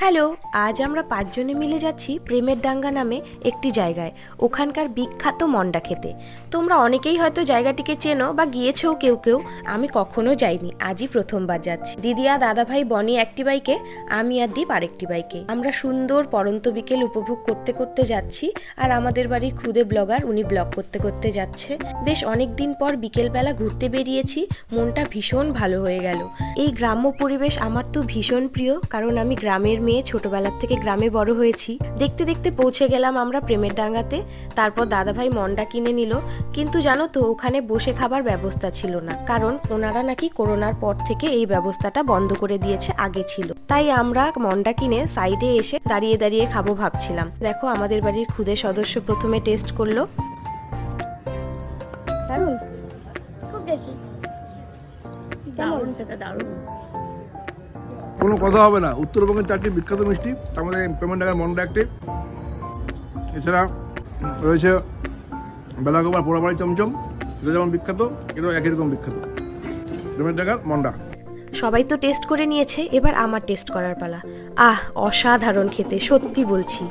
Hello, আজ আমরা ৫ জনে মিলে যাচ্ছি প্রেমের ডাঙ্গা নামে একটি জায়গায়, ওখানকার বিখ্যাত মন্ডা খেতে। তোমরা অনেকেই হয়তো জায়গাটিকে চেনো বা গিয়েছো কেউ কেউ, আমি কখনো যাইনি, আজই প্রথমবার যাচ্ছি। দিদি আর দাদাভাই বনি একটি বাইকে, আমি আর দীপ আরেকটি বাইকে। আমরা সুন্দর পড়ন্ত বিকেল উপভোগ করতে করতে যাচ্ছি, আর আমাদের বাড়ির খুদে ব্লগার উনি ব্লগ করতে করতে যাচ্ছে। বেশ অনেক দিন পর বিকেলবেলা ঘুরতে বেরিয়েছি, মনটা ভীষণ ভালো হয়ে গেল। এই গ্রাম্য পরিবেশ আমার তো ভীষণ প্রিয়, কারণ আমি গ্রামের মেয়ে, ছোটবেলার থেকে গ্রামে বড় হয়েছি। দেখতে দেখতে পৌঁছে গেলাম আমরা প্রেমের ডাঙ্গাতে। তারপর দাদাভাই মন্ডা কিনে নিল, কিন্তু জানো তো ওখানে বসে খাবার ব্যবস্থা ছিল না, কারণ ওনারা নাকি করোনার পর থেকে এই ব্যবস্থাটা বন্ধ করে দিয়েছে, আগে ছিল। তাই আমরা মন্ডা কিনে সাইডে এসে দাঁড়িয়ে দাঁড়িয়ে খাবো ভাবছিলাম। দেখো আমাদের বাড়ির খুদে সদস্য প্রথমে টেস্ট করলো। কোনো কথা হবে না, উত্তরবঙ্গের 4টি বিখ্যাত মিষ্টি, তার মধ্যে প্রেমের ডাঙ্গার মন্ডা একটি। এছাড়া রয়েছে বেলাগোবার পোড়াবাড়ি চমচম, এটা যেমন বিখ্যাত, এটাও একই রকম বিখ্যাত, প্রেমের ডাঙ্গার মন্ডা। সবাই তো টেস্ট করে নিয়েছে, এবার আমার টেস্ট করার পালা। অসাধারণ খেতে, সত্যি বলছি।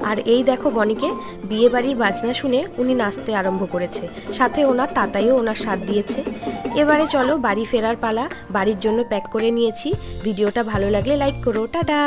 আর এই দেখো বনিকে বিয়ে বাড়ির বাজনা শুনে উনি নাচতে আরম্ভ করেছে, সাথে ওনার তাতাইও ওনার সাথ দিয়েছে। এবারে চলো বাড়ি ফেরার পালা, বাড়ির জন্য প্যাক করে নিয়েছি। ভিডিওটা ভালো লাগলে লাইক করো, টাটা।